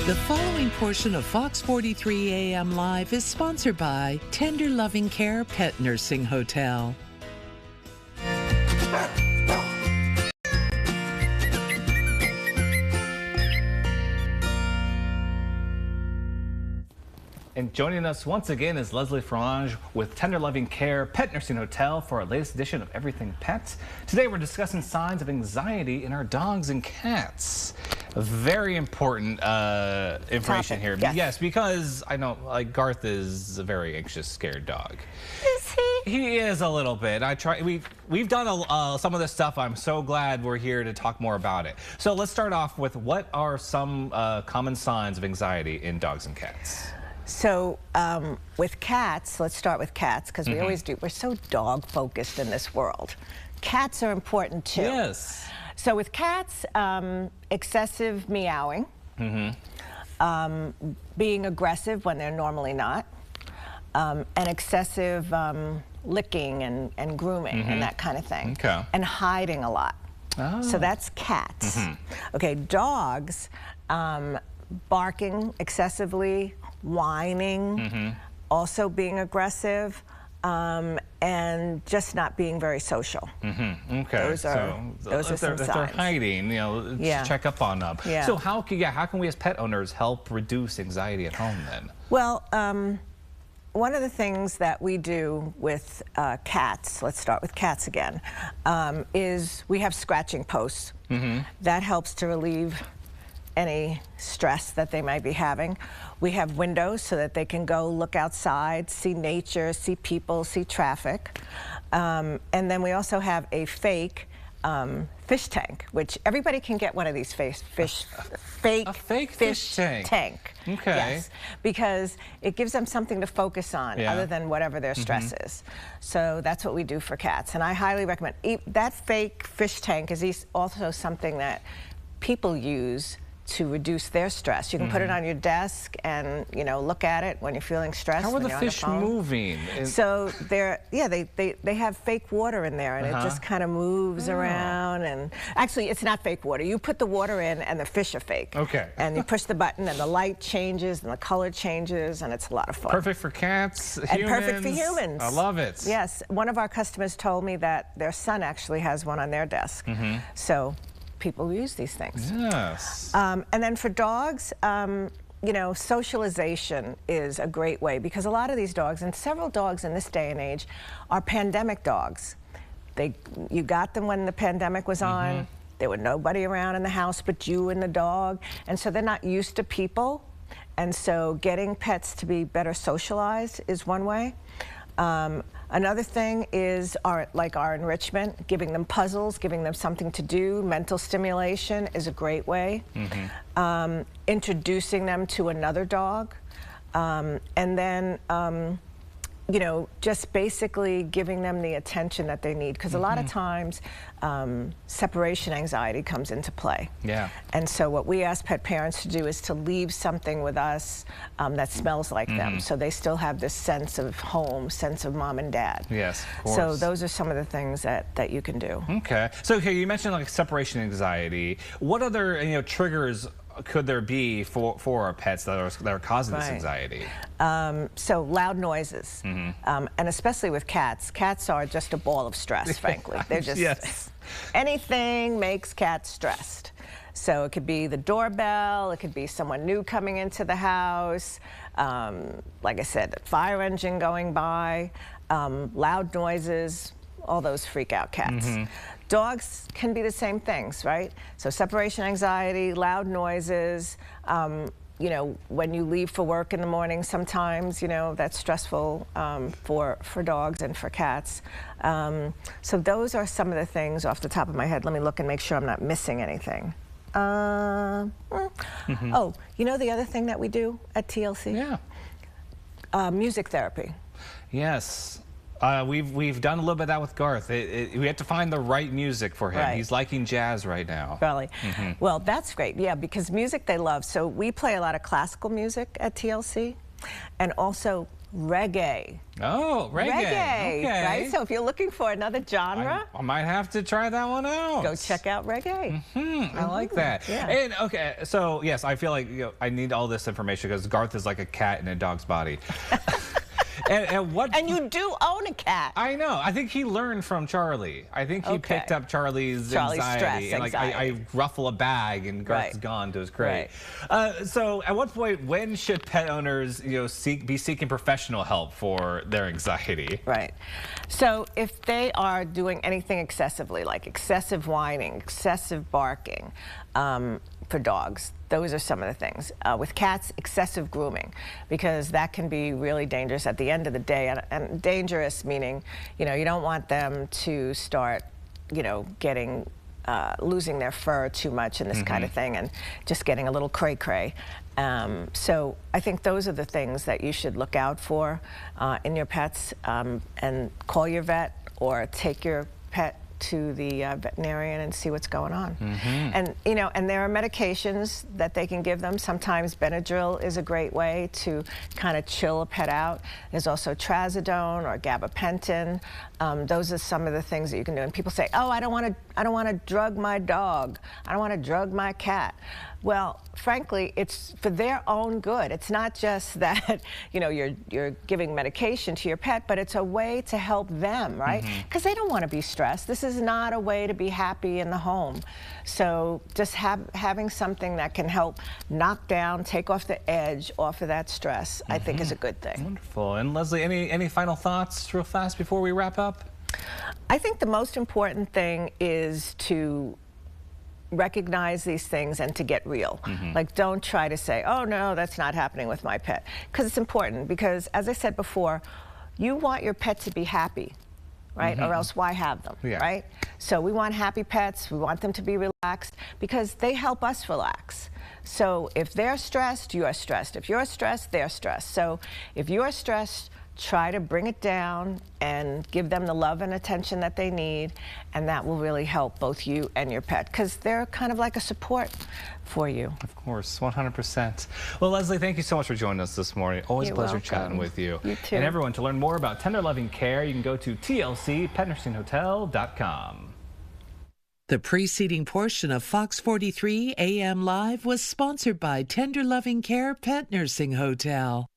The following portion of Fox 43 AM Live is sponsored by Tender Loving Care Pet Nursing Hotel. And joining us once again is Leslie Frange with Tender Loving Care Pet Nursing Hotel for our latest edition of Everything Pet. Today we're discussing signs of anxiety in our dogs and cats. Very important information here. Yes, because I know Garth is a very anxious, scared dog. Is he? He is a little bit. We've done some of this stuff. I'm so glad we're here to talk more about it. So let's start off with what are some common signs of anxiety in dogs and cats? So with cats, let's start with cats because we always do. We're so dog focused in this world. Cats are important too. Yes. So with cats, excessive meowing, being aggressive when they're normally not, and excessive licking and grooming and that kind of thing, and hiding a lot. Oh. So that's cats. Okay, dogs, barking excessively, whining, also being aggressive, and just not being very social. Okay, those are some signs. If they're hiding, check up on them. Yeah. So how can we as pet owners help reduce anxiety at home then? Well, one of the things that we do with cats, let's start with cats again, is we have scratching posts. That helps to relieve any stress that they might be having. We have windows so that they can go look outside, see nature, see people, see traffic. And then we also have a fake fish tank, which everybody can get one of these fake fish tank. Okay. Yes, because it gives them something to focus on other than whatever their stress is. So that's what we do for cats, and I highly recommend. That fake fish tank is also something that people use to reduce their stress. You can put it on your desk and look at it when you're feeling stressed. How are the fish moving? So they have fake water in there, and it just kind of moves around. And actually, it's not fake water. You put the water in, and the fish are fake. Okay. And you push the button, and the light changes, and the color changes, and it's a lot of fun. Perfect for cats, and humans. Perfect for humans. I love it. Yes. One of our customers told me that their son actually has one on their desk. So people use these things. Yes. And then for dogs, socialization is a great way because a lot of these dogs, and several dogs in this day and age, are pandemic dogs. You got them when the pandemic was on. There were nobody around in the house but you and the dog, and so they're not used to people. And so getting pets to be better socialized is one way. Another thing is our enrichment, giving them puzzles, giving them something to do. Mental stimulation is a great way. Introducing them to another dog. And then, just basically giving them the attention that they need. Because a lot of times, separation anxiety comes into play. Yeah. And so what we ask pet parents to do is to leave something with us that smells like them. So they still have this sense of home, sense of mom and dad. Yes, of course. So those are some of the things that you can do. Okay. So here you mentioned separation anxiety. What other triggers could there be for our pets that are causing this anxiety? So loud noises, and especially with cats. Cats are just a ball of stress, frankly. They're just, anything makes cats stressed. So it could be the doorbell, it could be someone new coming into the house, like I said, the fire engine going by, loud noises, all those freak out cats. Dogs can be the same things, right? So separation anxiety, loud noises, when you leave for work in the morning, sometimes, that's stressful for dogs and for cats. So those are some of the things off the top of my head. Let me look and make sure I'm not missing anything. Oh, the other thing that we do at TLC? Yeah. Music therapy. Yes. We've done a little bit of that with Garth. We have to find the right music for him. He's liking jazz right now. Really? Well, that's great. Yeah, because music they love. So we play a lot of classical music at TLC, and also Reggae. Oh, reggae. Reggae, Okay. right? So if you're looking for another genre, I might have to try that one out. go check out reggae. I like that. Yeah. And okay, so yes, I feel like I need all this information because Garth is like a cat in a dog's body. And you do own a cat. I know. I think he learned from Charlie. I think he picked up Charlie's anxiety. Stress, and like I ruffle a bag and Garth's gone to his crate. So at what point, when should pet owners, be seeking professional help for their anxiety? Right. So if they are doing anything excessively, like excessive whining, excessive barking, for dogs, those are some of the things. With cats, excessive grooming, because that can be really dangerous at the end of the day. And dangerous meaning, you don't want them to start, getting, losing their fur too much and this kind of thing, and just getting a little cray-cray. So I think those are the things that you should look out for in your pets, and call your vet or take your pet to the veterinarian and see what's going on. And and there are medications that they can give them. Sometimes Benadryl is a great way to kind of chill a pet out. There's also trazodone or gabapentin. Those are some of the things that you can do. And people say, oh, I don't want to drug my dog. I don't want to drug my cat. Well, frankly, it's for their own good. It's not just that, you're giving medication to your pet, but it's a way to help them, right? Because they don't want to be stressed. This is not a way to be happy in the home. So just having something that can help knock down, take off the edge off of that stress, I think is a good thing. Wonderful. And Leslie, any final thoughts real fast before we wrap up? I think the most important thing is to recognize these things and to get real. Like, don't try to say, oh no, that's not happening with my pet, because it's important, because as I said before, you want your pet to be happy, right? Or else why have them, right? So we want happy pets, we want them to be relaxed, because they help us relax. So if they're stressed, you're stressed. If you're stressed, they're stressed. So if you're stressed, try to bring it down and give them the love and attention that they need, and that will really help both you and your pet, because they're kind of like a support for you. Of course, 100%. Well, Leslie, thank you so much for joining us this morning. Always a pleasure chatting with you. You too. And everyone, to learn more about tender loving care, you can go to tlcpetnursinghotel.com. The preceding portion of Fox 43 AM Live was sponsored by Tender Loving Care Pet Nursing Hotel.